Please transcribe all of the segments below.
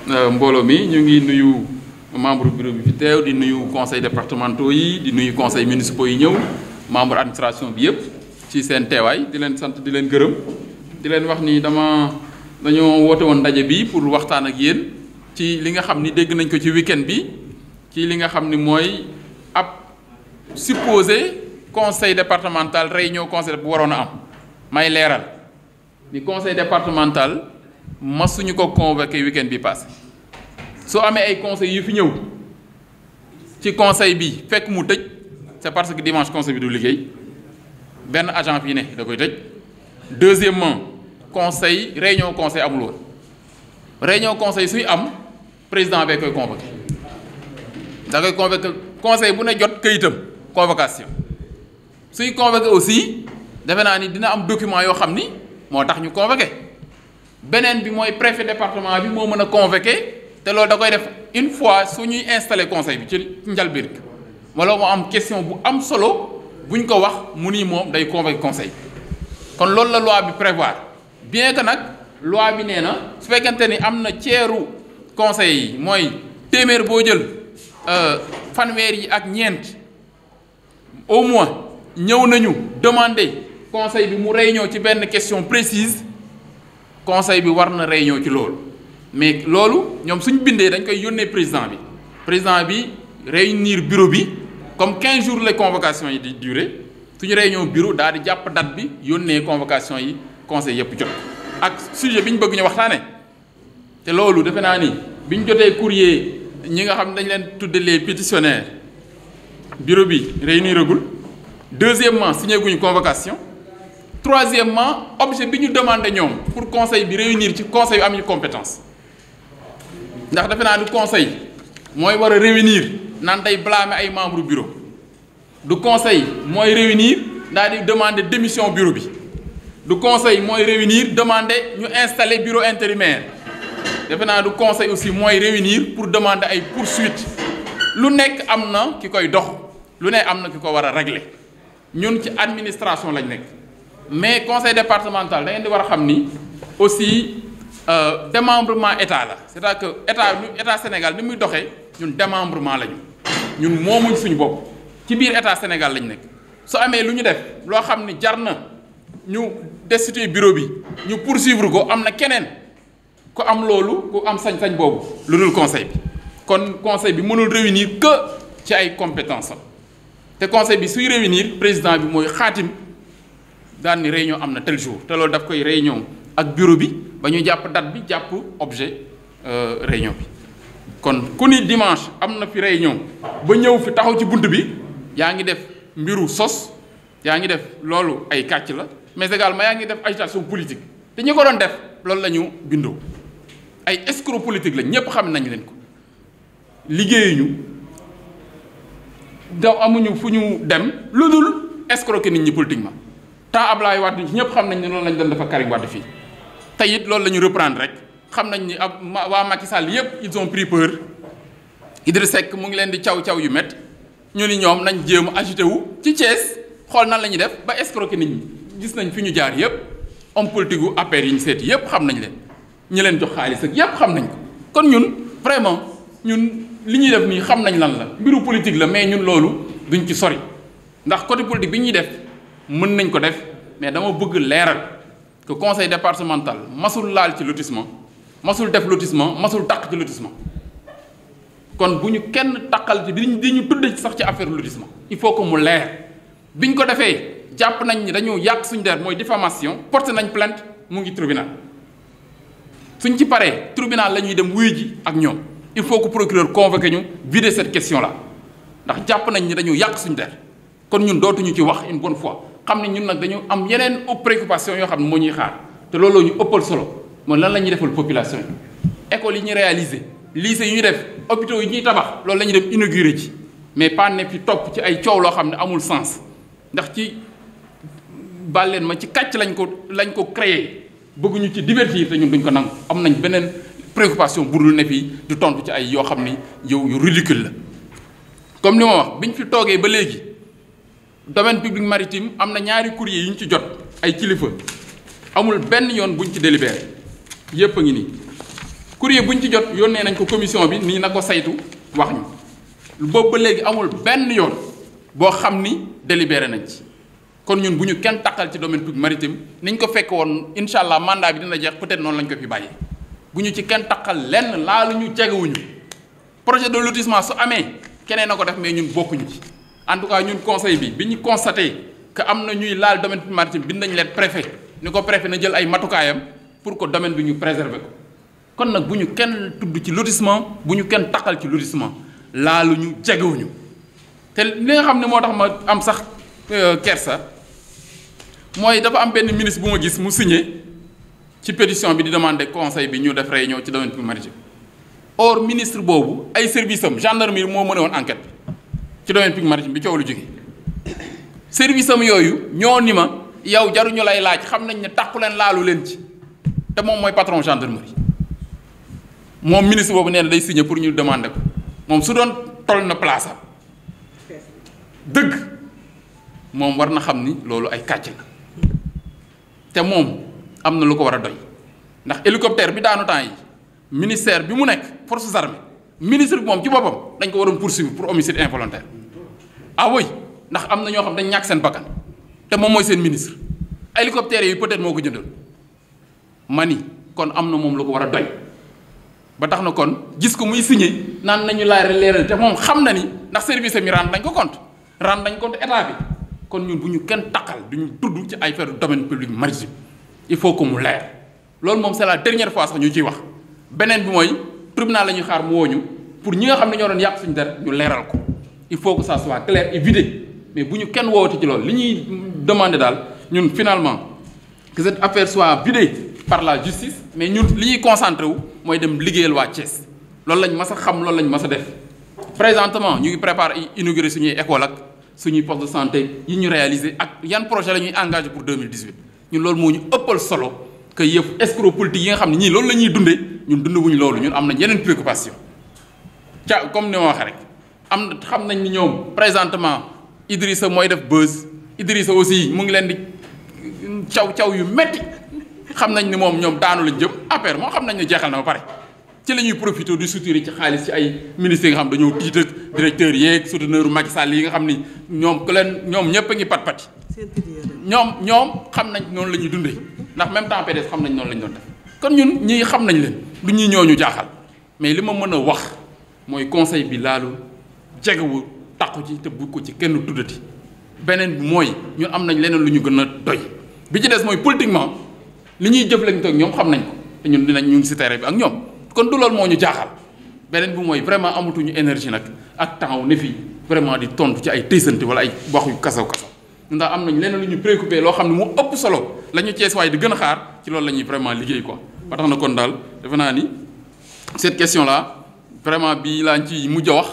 mbooloo mi ñu ngi nuyu membre bureau bi fi teew di nuyu conseil départementaux yi di nuyu conseil municipaux yi ñëw membre administration bi yëpp ci seen teewaay di leen sant di leen gërëm di leen wax ni dañoo woote woon ndaje bi pour waxtaan ak yéen ci li nga xam ni dégg nañ ko ci week-end bi ci li nga xam ni mooy ab supposé conseil départemental réunion conseil bu waroon a am may leeral ni conseil départemental masuñu ko convoqué week-end bi passé soo amee ay conseils yu fi ñëw ci conseil bi fekk mu tëj c'est parce que dimanche conseil bi du liggéey benn agent fii ne da koy tëj. Deuxièmement conseil réunion conseil amul woon réunion conseil suy am président bee koy convoqué da koy convoqué conseil bu ne jot këyitam convocation suy convoqué aussi defe naa ni dina am document yoo xam ni moo tax ñu convoqué. beneen bi mooy préfet département bi moo mën a convoqué te loolu da koy def une fois su ñuy installé conseil bi ci njalbir wala mu am question bu am solo buñ ko wax mu ni moom day convoqué conseil kon loolu la loi bi prévoir bien que nag loi bi nee na su fekkente ni am na ceeru conseil yi mooy téeméer boo jël fanweer yi ak ñeent au moins ñëw nañu demander conseil bi mu réunion ci benn question précise conseil bi war na réunion ci loolu mais loolu ñoom suñ bindee dañ koy yónnee président bi réunir bureau bi comme 15 jours les convocations yi di durer suñu réunion bureau daal di jàpp date bi yónnee convocation yi conseil yëpp jot ak sujet bi ñu bëgg ñu waxtaane te loolu defe naa ni bi ñu jotee courrier ñi nga xam ne dañ leen tudde les pétitionnaires bureau bi réuniragul. Deuxièmement signé guñu convocation. Troisièmement objet bi ñu demandé ñoom pour conseil bi réunir ci conseil bi am ñu compétence ndax defe naa du conseil mooy war a réunir naan day blâmer ay membres bureau du conseil mooy réunir daal di demander démission bureau bi du conseil mooy réunir demander ñu installer bureau intérimaire defe naa du conseil aussi mooy réunir pour demander ay poursuites lu nekk am na ki koy dox lu nekk am na ki ko war a régler ñun ci administration lañ nekk. mais conseil départemental da ngeen di war a xam ni aussi démembrement état la c'est-à-dire que état Sénégal ni muy doxee ñun démembrement lañu ñun moomuñ suñu bopp ci biir état Sénégal lañ nekk su amee lu ñu def loo xam ni jar na ñu destituer bureau bi ñu poursuivre ko am na keneen ku am loolu ku am sañ-sañ boobu lu dul conseil bi kon conseil bi mënul réunir que ci ay compétences am te conseil bi suy réunir président bi mooy xaatim. daan ni réunion am na tel jour te loolu daf koy réunion ak bureau bi ba ñu jàpp date bi jàpp objet réunion bi kon ku ni dimanche am na fi réunion ba ñëw fi taxaw ci bunt bi yaa ngi def mbiru sos yaa ngi def loolu ay kàcc la mais également yaa ngi def agitation politique te ñi ko doon def loolu la ñu bindoo ay escroc politique la ñépp xam nañ leen ko liggéeyuñu daw amuñu fu ñu dem lu dul escroquer nit ñi politiquement temps Ablaye Wade ñëpp xam nañ ne loolu lañ doon dafa Karim Wade fii te it loolu la ñu reprendre rek xam nañ ni waa Macky Sall yëpp ils ont pris peur Idrissa Seck mu ngi leen di caw yu métti ñu ni ñoom nañ jéem a agité wu ci Thiès xool nan la ñuy def ba escroquer nit ñi gis nañ fi ñu jaar yëpp homme politique gu APR yi ñu seeti yëpp xam nañ leen ñi leen jox xaalis ak yëpp xam nañ ko kon ñun vraiment ñun li ñuy def nii xam nañ lan la mbiru politique la mais ñun loolu duñ ci sori ndax côté politique bi ñuy def. mën nañ ko def mais dama bëgg leeral que conseil départemental masul laal ci lotissement masul def lotissement masul taq ci lotissement kon bu ñu kenn taqal ci di ñu tudd ci sax ci affaire lotissement il faut que mu leer biñ ko defee jàpp nañ ni dañu yàq suñu der mooy diffamation porté nañ plainte mu ngi tribunal suñ ci paree tribunal la ñuy dem wuyu ji ak ñoom il faut que procureur convoqué ñu vider cette question là ndax jàpp nañ ni dañu yàq suñu der kon ñun dootuñu ci wax une bonne fois xam ne ñun nag dañu am yeneen préoccupation yoo xam ne moo ñuy xaar te looloo ñu ëppal solo mooy lan la ñuy defal population yi écoles yi ñuy réaliser lycée yi ñuy def hôpitaux yi ñuy tabax loolu la ñuy dem inaugurer ci mais pas ne fi topp ci ay coow loo xam ne amul sens ndax ci bàlleen ma ci kàcc lañ ko créer bëgguñu ci divertir te ñun duñ ko nangu am nañ beneen préoccupation bu dul ne fii du tontu ci ay yoo xam ni yow yu ridicule la comme ni ma wax biñ fi toogee ba léegi. domaine public maritime am na ñaari courrier yu ñu ci jot ay kilifa amul benn yoon buñ ci délibéré yépp a ngi nii courrier bu ñu ci jot yónnee nañ ko commission bi nii na ko saytu wax ñu boobu ba léegi amul benn yoon boo xam ni délibéré nañ ci. kon ñun bu ñu kenn taqal ci domaine public maritime niñ ko fekk woon incha allah mandat bi dina jeex peut-être noonu lañ ko fi bàyyee bu ñu ci kenn taqal lenn laalu ñu jegewuñu projet de lotissement su amee keneen na ko def mais ñun bokkuñu ci. en tout cas ñun conseil bi ñu constaté que am na ñuy laal domaine public maritime bind nañ leen préfet ni ko préfet na jël ay matukaayam pour que domaine bi ñu préserver ko kon nag bu ñu kenn tudd ci lotissement bu ñu kenn taqal ci lotissement laalu ñu jegewuñu te li nga xam ne moo tax ma am sax kersa. mooy dafa am benn ministre bu ma gis mu signé ci pétition bi di demander conseil bi ñu def réunion ci domaine public maritime or ministre boobu ay service am gendarmerie moo mëne woon enquête bi ci domaine public maritime bi coow lu jógee service am yooyu ñoo ni ma yow jaruñu lay laaj xam nañ ne tàqu leen laalu leen ci te moom mooy patron gendarmerie moom ministre boobu nee na day signé pour ñu demander ko moom su doon toll na place am dëgg moom war na xam ni loolu ay kàcc la te moom am na lu ko war a doy ndax hélicoptère bi daanu temps yi ministère bi mu nekk forces armées ministre bi moom ci boppam dañ ko waroon poursuivre pour homicide involontaire ah oui ndax am na ñoo xam dañ ñàkk seen bakkan te moom mooy seen ministre hélicoptère yi peut-être moo ko jëndal ma ni kon am na moom lu ko war a doy ba tax na kon gis ko muy signé naan nañu laaj leeral te moom xam na ni ndax service mi rendre nañ ko compte état bi. kon ñun bu ñu kenn taqal duñu tudd ci ay affaire domaine public maritime il faut que mu leer loolu moom c'est la dernière fois sax ñu ciy wax beneen bi mooy tribunal la ñuy xaar mu wooñu pour ñi nga xam ne ñoo doon yàq suñu der ñu leeral ko il faut que ça soit clair et vidé mais bu ñu kenn woowati ci loolu li ñuy demander daal ñun finalement que cette affaire soit vidée par la justice mais ñun li ñuy concentré wu mooy dem liggéeyal waa Thiès loolu lañ mas a xam loolu lañ mas a def présentement ñu ngi préparer inaugurer suñuy école ak suñuy poste de santé yi ñu réalisé ak yan projet la ñuy engagé pour 2018 ñun loolu moo ñu ëppal solo que yëf escroc politique yi nga xam ne ñii loolu la ñuy dundee ñun dundewuñu loolu ñun am nañ yeneen préoccupation ca comme ni ma waxee rek am na xam nañ ni ñoom présentement Idrissa mooy def buzz Idrissa aussi mu ngi leen di caw yu metti xam nañ ni moom ñoom daanu lañ jëm affaire moo xam nañ ne jeexal na ba pare ci la ñuy profité di soutirer ci xaalis ci ay ministres yi nga xam dañoo tiit ak directeurs yeeg souteneur Macky Sall yi nga xam ni ñoom ku leen ñoom ñëpp a ngi pat-pati ñoom xam nañ noonu la ñuy dundee ndax même temps PDS xam nañ noonu la ñu doon def kon ñun ñii xam nañ leen du ñuy ñooñu jaaxal mais li ma mën a wax mooy conseil bi laalu jegewu taqu ci te bu ko ci kenn tuddati beneen bi mooy ñun am nañ leneen lu ñu gën a doy bi ci des mooy politiquement li ñuy jëflante ak ñoom xam nañ ko te ñun dinañ ñu ngi si terrain bi ak ñoom kon du loolu moo ñu jaaxal beneen bi mooy vraiment amatuñu énergie nag ak temps ne fii vraiment di tontu ci ay tëysante wala ay wax yu kasaw ndax am nañ leneen lu ñu préoccupé loo xam ne mu ëpp solo la ñu Cees waaye di gën a xaar ci loolu la ñuy vraiment liggéey quoi. ba tax na kon daal defe naa ni cette question là vraiment bii laa ci mujj a wax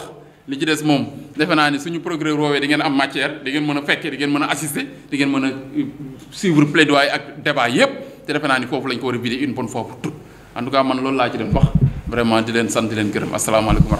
li ci des moom defe naa ni suñu progrès roowee di ngeen am matière di ngeen mën a fekkee di ngeen mën a assister di ngeen mën a suivre plaidoyer ak débat yépp te defe naa ni foofu lañ ko war a vider une bonne fois pour toutes en tout cas man loolu laa ci doon wax vraiment di leen sant di leen gërëm asalaamaaleykum.